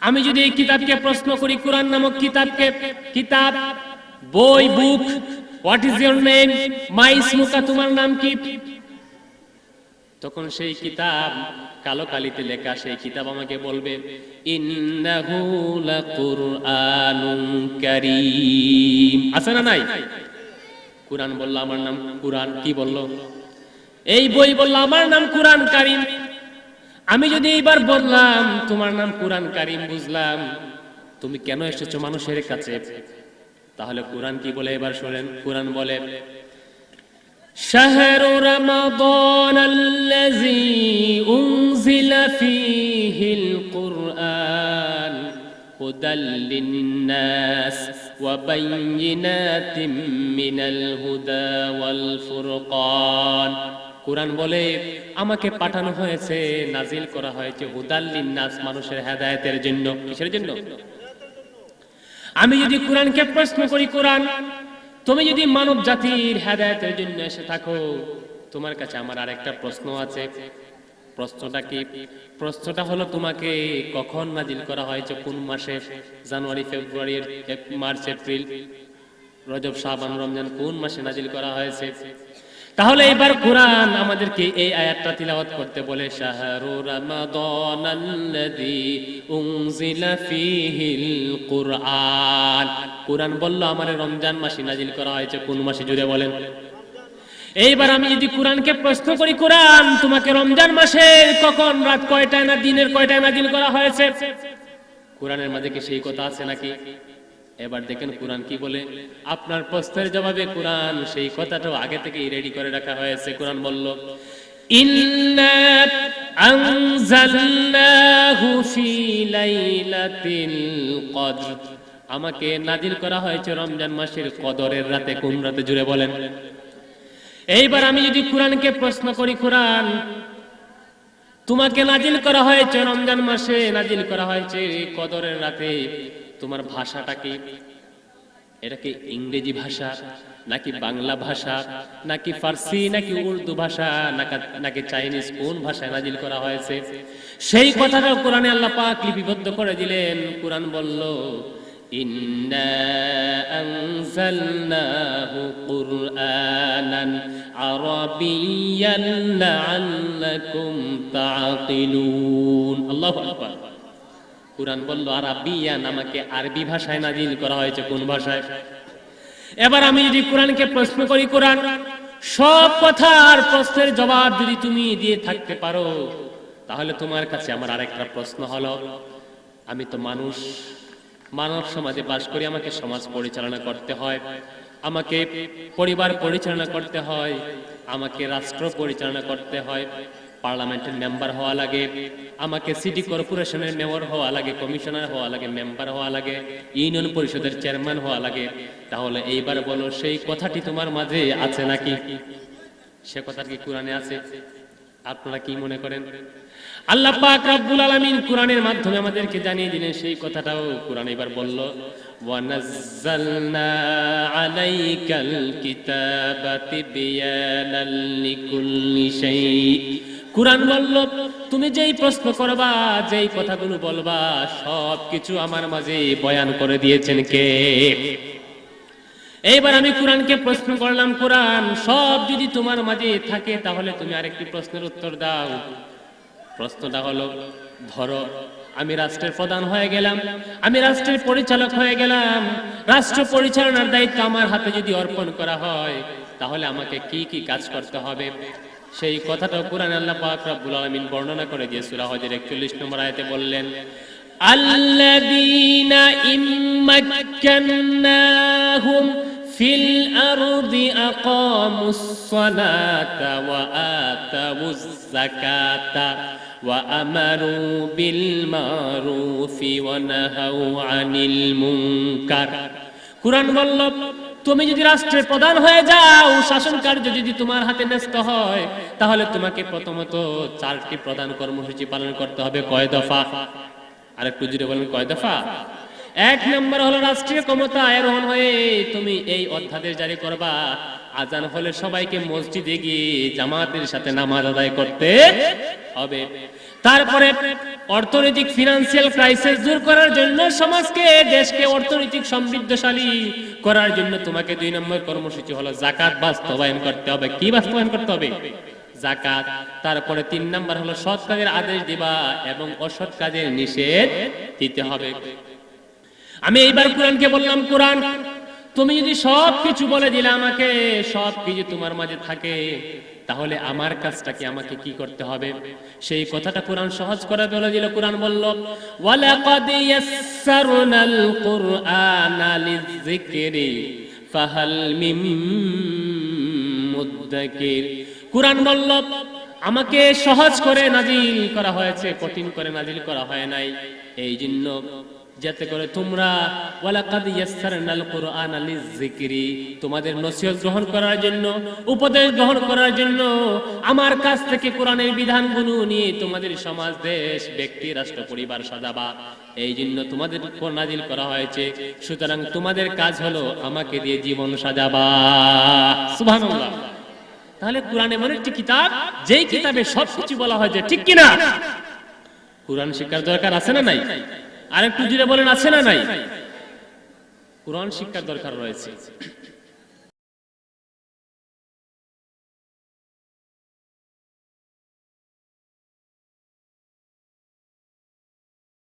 আমি যদি এই কিতাবকে প্রশ্ন করি, কোরআন নামক কিতাবকে, কিতাব, বই, বুক, হোয়াট ইজ ইউর নেম, মা ইসমুকা, তোমার নাম কি? তখন সেই কিতাব, কালো কালিতে লেখা সেই কিতাব আমাকে বলবে ইন্নাহু লাকুরআনুন কারীম। আছে না নাই? কুরআন বলল আমার নাম কুরআন, কি বলল? এই বই বলল আমার নাম কুরআন কারীম। আমি যদি এইবার বললাম তোমার নাম কুরআন কারীম, বুঝলাম তুমি কেন এসেছো মানুষের কাছে, তাহলে কুরআন কি বলে এবার শুনেন। কুরআন বলে শাহরু রমাদান আল্লাযী উনজিলা ফীহিল কুরআন হুদাল লিন-নাস ওয়া বাইয়িনাতিম মিনাল হুদা ওয়াল ফুরকান। কুরআন বলে আমাকে পাঠানো হয়েছে, নাজিল করা হয়েছে হুদাল লিন-নাস, মানুষের হেদায়েতের জন্য। কিসের জন্য? আমি যদি কোরআনকে প্রশ্ন করি, কোরআন তুমি যদি মানব জাতির হেদায়েতের জন্য এসে থাকো, তোমার কাছে আমার আরেকটা প্রশ্ন আছে। প্রশ্নটা কি? প্রশ্নটা হলো তোমাকে কখন নাজিল করা হয়েছে, কোন মাসে? জানুয়ারি, ফেব্রুয়ারি, মার্চ, এপ্রিল, রজব, শাবান, রমজান, কোন মাসে নাজিল করা হয়েছে? তাহলে এবার কোরআন আমাদেরকে এই আয়াতটা তিলাওয়াত করতে বলে শাহরু রমাদানাল্লাযী উনজিলা ফীহিল কুরআন। কোরআন বলল আমার রমজান মাসে নাজিল করা হয়েছে, কোন মাসে জুড়ে বলেন? এইবার আমি যদি কোরআনকে প্রশ্ন করি, কোরআন তোমাকে রমজান মাসে কখন, রাত কয়টায় না দিনের কয়টায় নাজিল করা হয়েছে? কোরআনের মাঝে কি সেই কথা আছে নাকি? এবার দেখেন কোরআন কি বলে। আপনার প্রশ্নের জবাবে কোরআন সেই কথাটাও আগে থেকেই রেডি করে রাখা হয়েছে। কোরআন বলল ইন্না আনজালনাহু ফি লাইলাতিল কদর, আমাকে নাজিল করা হয়েছে রমজান মাসের কদরের রাতে। কোন রাতে জুড়ে বলেন? এইবার আমি যদি কোরআনকে প্রশ্ন করি, কোরআন তোমাকে নাজিল করা হয়েছে রমজান মাসে, নাজিল করা হয়েছে কদরের রাতে, তোমার ভাষাটা কি? এটা কি ইংরেজি ভাষা নাকি বাংলা ভাষা নাকি ফার্সি নাকি উর্দু ভাষা নাকি চাইনিজ, কোন ভাষায় নাজিল করা হয়েছে? সেই কথাটা কোরআনে আল্লাহ পাক লিপিবদ্ধ করে দিলেন। কোরআন বলল ইন্না আনজালনাহু কুরআনান আরাবিয়্যান লাআল্লাকুম তাআকিলুন। আল্লাহু আকবার। কুরআন বলল আরাবিয়ান, আমাকে আরবি ভাষায় নাজিল করা হয়েছে। কোন ভাষায়? এবার আমি যদি কোরআনকে প্রশ্ন করি, কোরআন সব কথার প্রশ্নের জবাব যদি তুমি দিয়ে থাকতে পারো, তাহলে তোমার কাছে আমার আরেকটা প্রশ্ন হলো, আমি তো মানুষ, মানব সমাজে বাস করি, আমাকে সমাজ পরিচালনা করতে হয়, আমাকে পরিবার পরিচালনা করতে হয়, আমাকে রাষ্ট্র পরিচালনা করতে হয়, পার্লামেন্টের মেম্বার হওয়া লাগে, আমাকে সিটি কর্পোরেশনের মেয়র হওয়া লাগে, কমিশনার হওয়া লাগে, মেম্বার হওয়া লাগে, ইউনিয়ন পরিষদের চেয়ারম্যান হওয়া লাগে। তাহলে এইবার বলো সেই কথাটি তোমার মাঝে আছে নাকি? সে কথা কি কোরআনে আছে? আপনারা কি মনে করেন? আল্লাহ পাক রব্বুল আলামিন কোরআনের মাধ্যমে আমাদেরকে জানিয়ে দিলেন সেই কথাটাও। কোরআন এবার বলল ওয়া নাযালনা আলাইকাল কিতাবা তিবয়ানাল লিকুল্লি শাই। কোরআন বলল তুমি যেই প্রশ্ন করবা, যেই কথাগুলো বলবা, সবকিছু আমার মাঝে বয়ান করে দিয়েছেন কে? এইবার আমি কোরআনকে প্রশ্ন করলাম, কোরআন সব যদি তোমার মাঝে থাকে, তাহলে তুমি আরেকটি প্রশ্নের উত্তর দাও। প্রশ্নটা হলো, ধরো আমি রাষ্ট্রের প্রধান হয়ে গেলাম, আমি রাষ্ট্রের পরিচালক হয়ে গেলাম, রাষ্ট্র পরিচালনার দায়িত্ব আমার হাতে যদি অর্পণ করা হয়, তাহলে আমাকে কি কি কাজ করতে হবে? সেই কথাটা কোরআনে আল্লাহ পাক রব্বুল আলামিন বর্ণনা করে দিয়ে সূরা হজের 41 নম্বর আয়াতে বললেন আল্লাযীনা ইম্মাক্কান্নাহুম ফিল আরদি আকামুস সালাতা ওয়া আতাউয যাকাতা ওয়া আমারু বিল মারুফি ওয়া নাহাউ আনিল মুনকার। কুরআন বলল তুমি যদি রাষ্ট্রের প্রধান হয়ে যাও, শাসন কার্য যদি তোমার হাতে ন্যস্ত হয়, তাহলে তোমাকে প্রথমত 4টি প্রধান কর্মসূচি পালন করতে হবে। কয় দফা? আরেকটু জুড়ে বলেন, কয় দফা? 1 নম্বর হলো রাষ্ট্রীয় ক্ষমতা আরোহণ হয়ে তুমি এই অধ্যাদেশ জারি করবা, আজান হলে সবাইকে মসজিদে গিয়ে জামাতের সাথে নামাজ আদায় করতে হবে। তারপরে অর্থনৈতিক ফিনান্সিয়াল ক্রাইসিস দূর করার জন্য, সমাজকে দেশকে অর্থনৈতিক সমৃদ্ধশালী করার জন্য তোমাকে 2 নম্বর কর্মসূচি হলো যাকাত বাস্তবায়ন করতে হবে। কি বাস্তবায়ন করতে হবে? যাকাত। তারপরে 3 নম্বর হলো সৎ কাজের আদেশ দিবা এবং অসৎ কাজের নিষেধ দিতে হবে। আমি এইবার কোরআনকে বললাম, কোরআন তুমি যদি সবকিছু বলে দিলে আমাকে, সবকিছু তোমার মাঝে থাকে, তাহলে আমার কাজটা কি, আমাকে কি করতে হবে? সেই কথাটা কোরআন সহজ করে বলে দিল। কোরআন বলল, ওয়ালাকাদ ইয়াসসারনাল কুরআনা লিযিকরি ফাহাল মিন মুদ্দাকির। কোরআন বলল আমাকে সহজ করে নাজিল করা হয়েছে, কঠিন করে নাজিল করা হয় নাই। এই জন্য যাতে করে তোমরা ওয়ালাকাদ ইয়াসসারনাল কুরআনা লিযিকরি, তোমাদের নসিহত গ্রহণ করার জন্য, উপদেশ গ্রহণ করার জন্য আমার কাছ থেকে কোরআনের বিধানগুলো নিয়ে তোমাদের সমাজ, দেশ, ব্যক্তি, রাষ্ট্র, পরিবার সাজাবা। এই জন্য তোমাদের উপর নাজিল করা হয়েছে। সুতরাং তোমাদের কাজ হলো আমাকে দিয়ে জীবন সাজাবা। সুবহানাল্লাহ। তাহলে কোরআন এমন একটি কিতাব, যেই কিতাবে সবকিছু বলা হয়েছে, ঠিক কিনা? কোরআন শিক্ষার দরকার আছে না নাই? আরেকটু জুড়ে বলেন, আছে না নাই? কোরআন শিক্ষার দরকার রয়েছে।